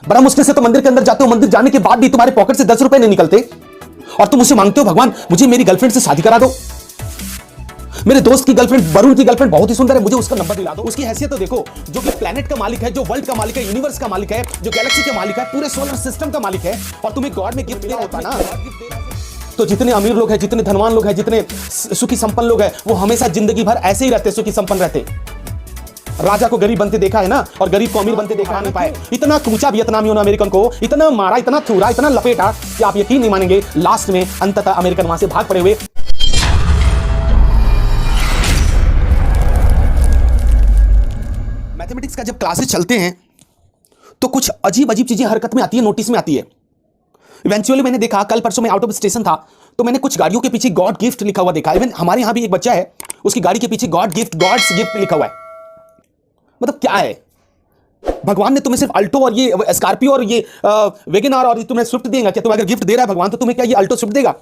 बड़ा मुश्किल से तो मंदिर के अंदर जाते हो, मंदिर जाने के बाद भी तुम्हारे पॉकेट से 10 रुपए नहीं निकलते और तुम मुझसे मांगते हो भगवान मुझे मेरी गर्लफ्रेंड से शादी करा दो। मेरे दोस्त की गर्लफ्रेंड, वरुण की गर्लफ्रेंड बहुत ही सुंदर है, मुझे उसका नंबर दिला दो। उसकी हैसियत तो देखो, जो कि प्लेनेट का मालिक है, जो वर्ल्ड का मालिक है, यूनिवर्स का मालिक है, जो गैलेक्सी का मालिक है, पूरे सोलर सिस्टम का मालिक है, और तुम्हें गॉड में गिफ्ट दिया होता ना। तो जितने अमीर लोग हैं, जितने धनवान लोग हैं, जितने सुखी संपन्न लोग हैं, वो हमेशा जिंदगी भर ऐसे ही रहते, सुखी संपन्न रहते। राजा को गरीब बनते देखा है ना, और गरीब को अमीर बनते देखा नहीं पाए। इतना कूचा वियतनामियों ने अमेरिकन को, इतना मारा, इतना थूरा, इतना लपेटा कि आप यकीन नहीं मानेंगे, लास्ट में अंततः अमेरिकन वहां से भाग पड़े हुए। मैथमेटिक्स का जब क्लासेस चलते हैं तो कुछ अजीब अजीब चीजें हरकत में आती है, नोटिस में आती है। इवेंचुअली मैंने देखा, कल परसों में आउट ऑफ स्टेशन था, तो मैंने कुछ गाड़ियों के पीछे गॉड गिफ्ट लिखा हुआ देखा। इवन हमारे यहां भी एक बच्चा है, उसकी गाड़ी के पीछे गॉड गिफ्ट, गॉड्स गिफ्ट लिखा हुआ है। मतलब क्या है, भगवान ने तुम्हें सिर्फ अल्टो और ये स्कॉर्पियो और ये वेगन आर और तुम्हें स्विफ्ट देगा क्या? तुम्हें अगर गिफ्ट दे रहा है भगवान, तो तुम्हें क्या ये अल्टो स्विफ्ट देगा?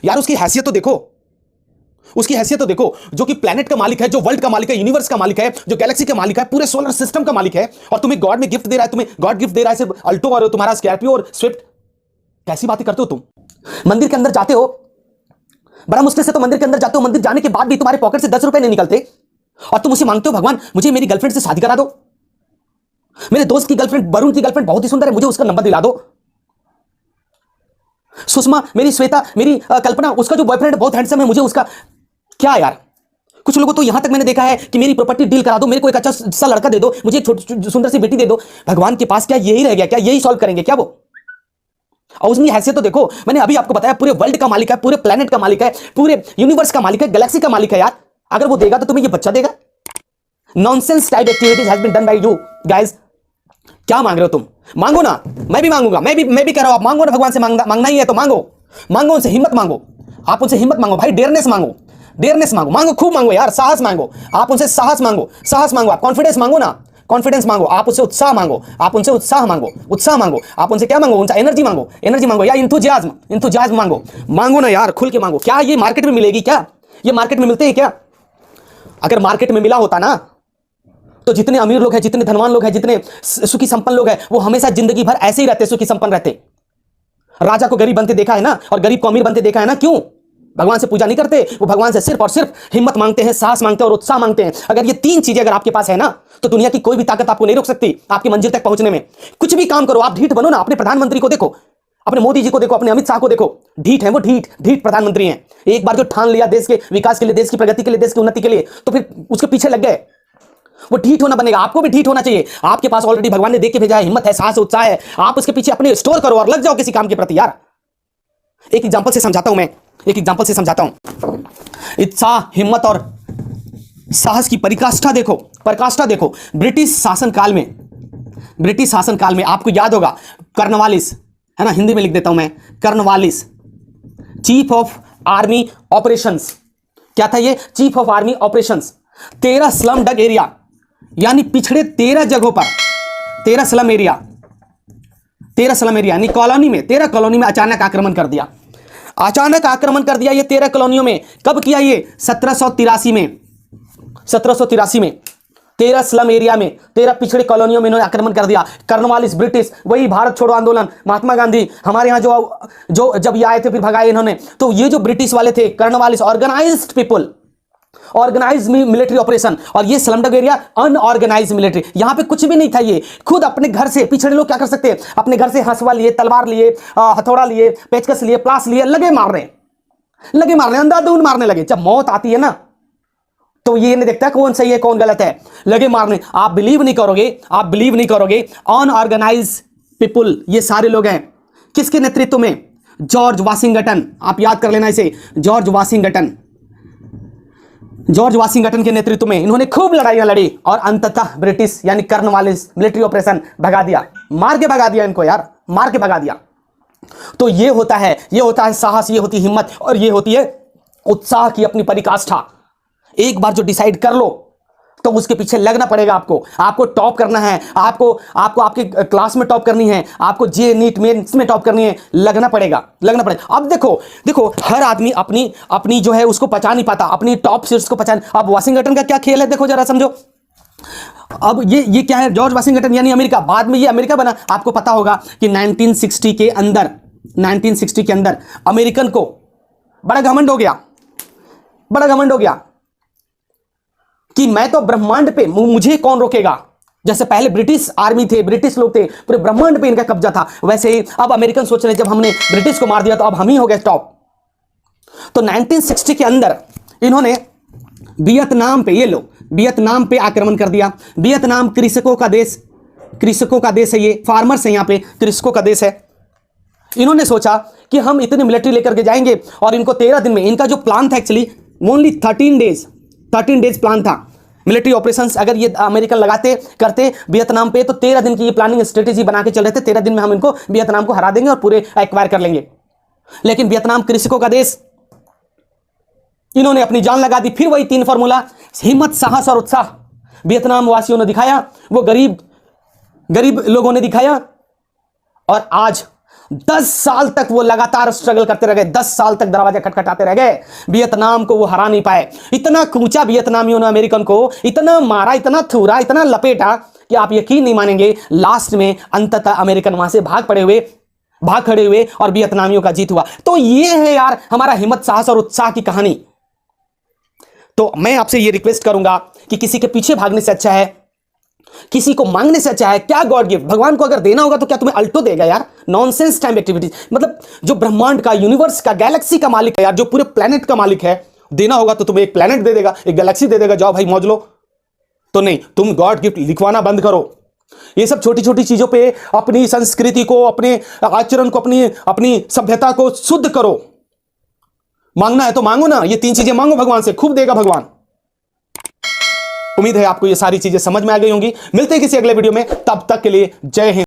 यार उसकी हैसियत तो देखो, उसकी हैसियत तो देखो, जो कि प्लेनेट का मालिक है, जो वर्ल्ड का मालिक है, यूनिवर्स का मालिक है, जो गैलेक्सी का मालिक है, पूरे सोलर सिस्टम का मालिक है, और तुम्हें गॉड में गिफ्ट दे रहा है, तुम्हें गॉड गिफ्ट दे रहा है सिर्फ अल्टो और तुम्हारा स्कॉर्पियो और स्विफ्ट। कैसी बातें करते हो तुम? मंदिर के अंदर जाते हो, बड़ा मुश्किल से तो मंदिर के अंदर जाते हो, मंदिर जाने के बाद भी तुम्हारे पॉकेट से 10 रुपए नहीं निकलते और तुम मुझसे मांगते हो भगवान मुझे मेरी गर्लफ्रेंड से शादी करा दो। मेरे दोस्त की गर्लफ्रेंड, वरुण की गर्लफ्रेंड बहुत ही सुंदर है, मुझे उसका नंबर दिला दो। सुषमा, मेरी श्वेता, मेरी कल्पना, उसका जो बॉयफ्रेंड बहुत हैंडसम है, मुझे उसका क्या यार। कुछ लोगों तो यहां तक मैंने देखा है कि मेरी प्रॉपर्टी डील करा दो, मेरे को एक अच्छा सा लड़का दे दो, मुझे एक छोटी सुंदर सी बेटी दे दो। भगवान के पास क्या यही रह गया? क्या यही सॉल्व करेंगे क्या वो? और उसकी हैसियत तो देखो, मैंने अभी आपको बताया, पूरे वर्ल्ड का मालिक है, पूरे प्लेनेट का मालिक है, पूरे यूनिवर्स का मालिक है, गैलेक्सी का मालिक है। यार अगर वो देगा तो तुम्हें ये बच्चा देगा? Nonsense type activities has been done by you guys. क्या मांग रहे हो तुम? मांगो ना, मैं भी मांगूंगा, मैं भी कह रहा हूं, आप मांगो ना। भगवान से मांगना ही है तो मांगो, मांगो उनसे, हिम्मत मांगो, आप उनसे हिम्मत मांगो भाई, डेयरनेस मांगो, डेयरनेस मांगो, मांगो खूब मांगो यार, साहस मांगो, आप उनसे साहस मांगो, साहस मांगो, आप कॉन्फिडेंस मांगो ना, कॉन्फिडेंस मांगो, आप उससे उत्साह मांगो, आप उनसे उत्साह मांगो, उत्साह मांगो, आप उनसे क्या मांगो? उनसे एनर्जी मांगो, एनर्जी मांगो, या इंथुजियाज्म, इंथुजियाज्म मांगो, मांगो ना यार, खुल के मांगो। क्या ये मार्केट में मिलेगी क्या? ये मार्केट में मिलते हैं क्या? अगर मार्केट में मिला होता ना तो जितने अमीर लोग हैं, जितने धनवान लोग हैं, जितने सुखी संपन्न लोग हैं, वो हमेशा जिंदगी भर ऐसे ही रहते, सुखी संपन्न रहते। राजा को गरीब बनते देखा है ना, और गरीब को अमीर बनते देखा है ना। क्यों? भगवान से पूजा नहीं करते, वो भगवान से सिर्फ और सिर्फ हिम्मत मांगते हैं, साहस मांगते हैं और उत्साह मांगते हैं। अगर ये तीन चीजें अगर आपके पास है ना, तो दुनिया की कोई भी ताकत आपको नहीं रोक सकती आपकी मंजिल तक पहुंचने में। कुछ भी काम करो, आप ढीठ बनो ना। अपने प्रधानमंत्री को देखो, अपने मोदी जी को देखो, अपने अमित शाह को देखो, ढीठ है वो, ढीठ ढीठ प्रधानमंत्री हैं। एक बार जो ठान लिया देश के विकास के लिए, देश की प्रगति के लिए, देश की उन्नति के लिए, तो फिर उसके पीछे लग गए। वो ढीठ होना बनेगा, आपको भी ढीठ होना चाहिए। आपके पास ऑलरेडी भगवान ने देख के भेजा है, हिम्मत है, साहस, उत्साह है, आप उसके पीछे अपने स्टोर करो और लग जाओ किसी काम के प्रति। यार एक एग्जांपल से समझाता हूं मैं, एक एग्जांपल से समझाता हूं। उत्साह, हिम्मत और साहस की परिकाष्ठा देखो, पराकाष्ठा देखो। ब्रिटिश शासनकाल में, ब्रिटिश शासनकाल में आपको याद होगा कर्नवालिस, है ना, हिंदी में लिख देता हूं मैं, Cornwallis, chief of army operations. क्या था ये? Chief of army operations. 13 slum dog area, यानी पिछड़े 13 जगहों पर, 13 स्लम एरिया, 13 स्लम एरिया यानी कॉलोनी में, 13 कॉलोनी में अचानक आक्रमण कर दिया। अचानक आक्रमण कर दिया ये 13 कॉलोनियों में। कब किया ये? 1783 में, 1783 में 13 स्लम एरिया में, 13 पिछड़े कॉलोनियों में इन्होंने आक्रमण कर दिया। कर्नवालिस, ब्रिटिश, वही भारत छोड़ो आंदोलन, महात्मा गांधी हमारे यहाँ जो जब ये आए थे फिर भगाए इन्होंने। तो ये जो ब्रिटिश वाले थे, Cornwallis, organised people, organise military operation, और ये स्लमडॉग एरिया अनऑर्गेनाइज मिलिट्री। यहां पे कुछ भी नहीं था। ये खुद अपने घर से, पिछड़े लोग क्या कर सकते हैं, अपने घर से हंसुआ लिए, तलवार लिए, हथौड़ा लिए, पेचकस लिए, प्लास लिए, लगे मारने, अंधाधुंध मारने लगे। जब मौत आती है ना, तो ये नहीं देखता कौन सही है कौन गलत है, लगे मारने। आप बिलीव नहीं करोगे, आप बिलीव नहीं करोगे, अनऑर्गेनाइज पीपुल ये सारे लोग हैं। किसके नेतृत्व में? जॉर्ज वाशिंगटन, आप याद कर लेना इसे, जॉर्ज वाशिंगटन, जॉर्ज वाशिंगटन के नेतृत्व में इन्होंने खूब लड़ाइयां लड़ी और अंततः ब्रिटिश यानी कर्नवालिस मिलिट्री ऑपरेशन भगा दिया, मार के भगा दिया इनको यार, मार के भगा दिया। तो ये होता है साहस, ये होती हिम्मत, और ये होती है उत्साह की अपनी परिकाष्ठा। एक बार जो डिसाइड कर लो तो उसके पीछे लगना पड़ेगा आपको। आपको टॉप करना है, आपको आपके क्लास में टॉप करनी है, आपको जे नीट मेंस में टॉप करनी है, लगना पड़ेगा। अब देखो हर आदमी अपनी जो है उसको पहचान नहीं पाता, अपनी टॉप सीट्स को पहचान। अब वाशिंगटन का क्या खेल है देखो जरा समझो। अब ये क्या है, जॉर्ज वाशिंगटन यानी अमेरिका, बाद में ये अमेरिका बना। आपको पता होगा कि 1960 के अंदर अमेरिकन को बड़ा घमंड हो गया कि मैं तो ब्रह्मांड पे, मुझे कौन रोकेगा। जैसे पहले ब्रिटिश आर्मी थे, ब्रिटिश लोग थे, पूरे ब्रह्मांड पे इनका कब्जा था, वैसे ही अब अमेरिकन सोच रहे हैं जब हमने ब्रिटिश को मार दिया तो अब हम ही हो गए टॉप। तो 1960 के अंदर इन्होंने वियतनाम पे, ये लोग वियतनाम पे आक्रमण कर दिया। वियतनाम कृषकों का देश है, ये फार्मर्स है, यहाँ पे कृषकों का देश है। इन्होंने सोचा कि हम इतने मिलिट्री लेकर के जाएंगे और इनको 13 दिन में, इनका जो प्लान था एक्चुअली ओनली 13 डेज प्लान था मिलिट्री ऑपरेशंस। अगर ये अमेरिकन करते वियतनाम पे तो 13 दिन की ये प्लानिंग स्ट्रेटेजी बना के चल रहे थे। 13 दिन में हम इनको वियतनाम को हरा देंगे और पूरे एक्वायर कर लेंगे। लेकिन वियतनाम कृषकों का देश, इन्होंने अपनी जान लगा दी। फिर वही 3 फॉर्मूला, हिम्मत, साहस और उत्साह वियतनाम वासियों ने दिखाया, वो गरीब लोगों ने दिखाया। और आज 10 साल तक वो लगातार स्ट्रगल करते रह गए, 10 साल तक दरवाजा खटखटाते रह गए, वियतनाम को वो हरा नहीं पाए। इतना कूचा वियतनामियों ने अमेरिकन को, इतना मारा, इतना थूरा, इतना लपेटा कि आप यकीन नहीं मानेंगे, लास्ट में अंततः अमेरिकन वहां से भाग खड़े हुए और वियतनामियों का जीत हुआ। तो ये है यार हमारा हिम्मत, साहस और उत्साह की कहानी। तो मैं आपसे ये रिक्वेस्ट करूंगा कि किसी के पीछे भागने से अच्छा है, किसी को मांगने से अच्छा है, क्या गॉड गिफ्ट, भगवान को अगर देना होगा तो क्या तुम्हें अल्टो देगा यार? नॉनसेंस टाइम एक्टिविटीज, मतलब जो ब्रह्मांड का, यूनिवर्स का, गैलेक्सी का मालिक है यार, जो पूरे प्लेनेट का मालिक है, देना होगा तो तुम्हें एक प्लेनेट दे देगा, एक गैलेक्सी दे देगा, जाओ भाई मौज लो। तो नहीं, तुम गॉड गिफ्ट लिखवाना बंद करो। ये सब छोटी छोटी चीजों पे अपनी संस्कृति को, अपने आचरण को, अपनी सभ्यता को शुद्ध करो। मांगना है तो मांगो ना, ये 3 चीजें मांगो भगवान से, खूब देगा भगवान। उम्मीद है आपको ये सारी चीजें समझ में आ गई होंगी। मिलते हैं किसी अगले वीडियो में, तब तक के लिए जय हिंद।